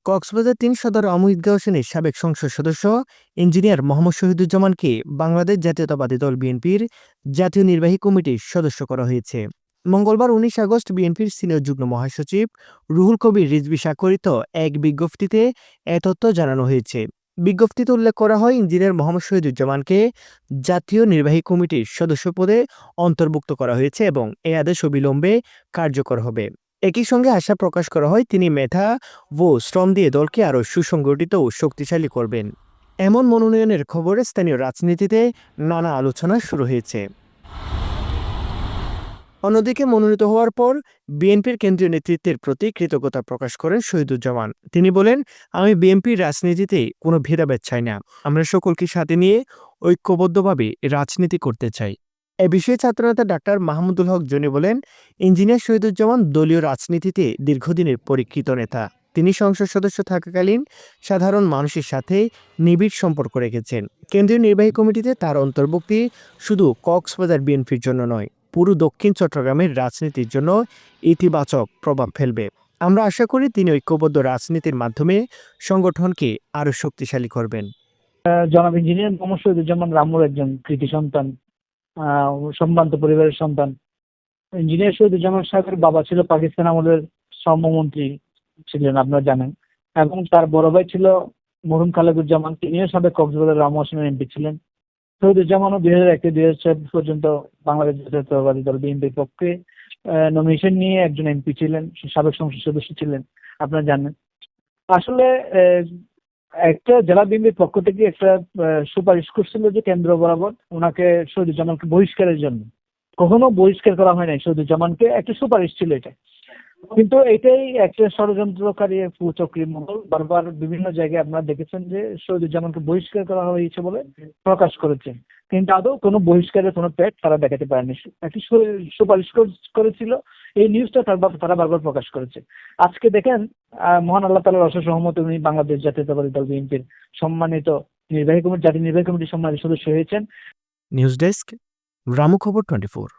কক্সবাজার ৩ সদর আমু ঈদগাহ হোসেনের সাবেক সংসদ সদস্য ইঞ্জিনিয়ার মোহাম্মদ শহীদুজ্জামানকে বাংলাদেশ জাতীয়তাবাদী দল বিএনপির জাতীয় নির্বাহী কমিটির সদস্য করা হয়েছে। মঙ্গলবার ১৯ আগস্ট বিএনপির সিনিয়র যুগ্ম মহাসচিব রুহুল কবির রিজভী স্বাক্ষরিত এক বিজ্ঞপ্তিতে এ তথ্য জানানো হয়েছে। বিজ্ঞপ্তিতে উল্লেখ করা হয়, ইঞ্জিনিয়ার মোহাম্মদ শহীদুজ্জামানকে জাতীয় নির্বাহী কমিটির সদস্য পদে অন্তর্ভুক্ত করা হয়েছে এবং এ আদেশ অবিলম্বে কার্যকর হবে। একই সঙ্গে আশা প্রকাশ করা হয়, তিনি মেধা ও শ্রম দিয়ে দলকে আরও সুসংগঠিত ও শক্তিশালী করবেন। এমন মনোনয়নের খবরে স্থানীয় রাজনীতিতে নানা আলোচনা শুরু হয়েছে। অন্যদিকে মনোনীত হওয়ার পর বিএনপির কেন্দ্রীয় নেতৃত্বের প্রতি কৃতজ্ঞতা প্রকাশ করেন শহীদুজ্জামান। তিনি বলেন, আমি বিএনপির রাজনীতিতে কোনো ভেদাভেদ চাই না। আমরা সকলকে সাথে নিয়ে ঐক্যবদ্ধভাবে রাজনীতি করতে চাই। এ বিষয়ে ছাত্রনেতা ডাক্তার মাহমুদুল হক জনি বলেন, ইঞ্জিনিয়ার শহীদুজ্জামান দলীয় রাজনীতিতে দীর্ঘদিনের পরীক্ষিত নেতা। তিনি সংসদ সদস্য থাকাকালীন সাধারণ মানুষের সাথে নিবিড় সম্পর্ক রেখেছেন। কেন্দ্রীয় নির্বাহী কমিটিতে তার অন্তর্ভুক্তি শুধু কক্সবাজার বিএনপির জন্য নয়, পুরো দক্ষিণ চট্টগ্রামের রাজনীতির জন্য ইতিবাচক প্রভাব ফেলবে। আমরা আশা করি তিনি ঐক্যবদ্ধ রাজনীতির মাধ্যমে সংগঠনকে আরও শক্তিশালী করবেন। জনাব ইঞ্জিনিয়ার মোহাম্মদ শহীদুজ্জামান রামুর একজন কৃতি সন্তান, সম্ভ্রান্ত পরিবারের সন্তান। ইঞ্জিনিয়ার শহীদুজ্জামান সাহেবের বাবা ছিল পাকিস্তান আমলের শ্রমমন্ত্রী ছিলেন, আপনারা জানেন, এবং তার বড় ভাই ছিল মরহুম খালেকুজ্জামান, তিনিও সাবেক কক্সবাজার রামু আসনের এমপি ছিলেন। শহীদুজ্জামানও ২০০১ থেকে ২০০৪ পর্যন্ত বাংলাদেশ জাতীয়তাবাদী দল বিএনপির পক্ষে নমিনেশন নিয়ে একজন এমপি ছিলেন, সাবেক সংসদ সদস্য ছিলেন, আপনারা জানেন। আসলে একটা জেলা বিএনপির পক্ষ থেকে একটা সুপারিশ করছিল যে কেন্দ্র বরাবর ওনাকে শহীদুজ্জামানকে বহিষ্কারের জন্য। কখনো বহিষ্কার করা হয় নাই শহীদুজ্জামানকে, একটা সুপারিশ ছিল এটা। কিন্তু এটাই একটা ষড়যন্ত্রকারী কুচক্রী মহল বারবার বিভিন্ন জায়গায় আপনারা দেখেছেন যে শহীদুজ্জামানকে বহিষ্কার করা হয়েছে বলে প্রকাশ করেছে, কিন্তু আদৌ কোনো বহিষ্কারের কোনো পেট তারা দেখাতে পারেনি। একটি সুপারিশ করেছিল, এই নিউজটা তারা বারবার প্রকাশ করেছে। আজকে দেখেন, মহান আল্লাহ তাআলার অশেষ রহমতে উনি বাংলাদেশ জাতীয়তাবাদী দল বিএনপির সম্মানিত জাতীয় নির্বাহী কমিটির সম্মানিত সদস্য হয়েছেন। নিউজ ডেস্ক, রামু খবর 24।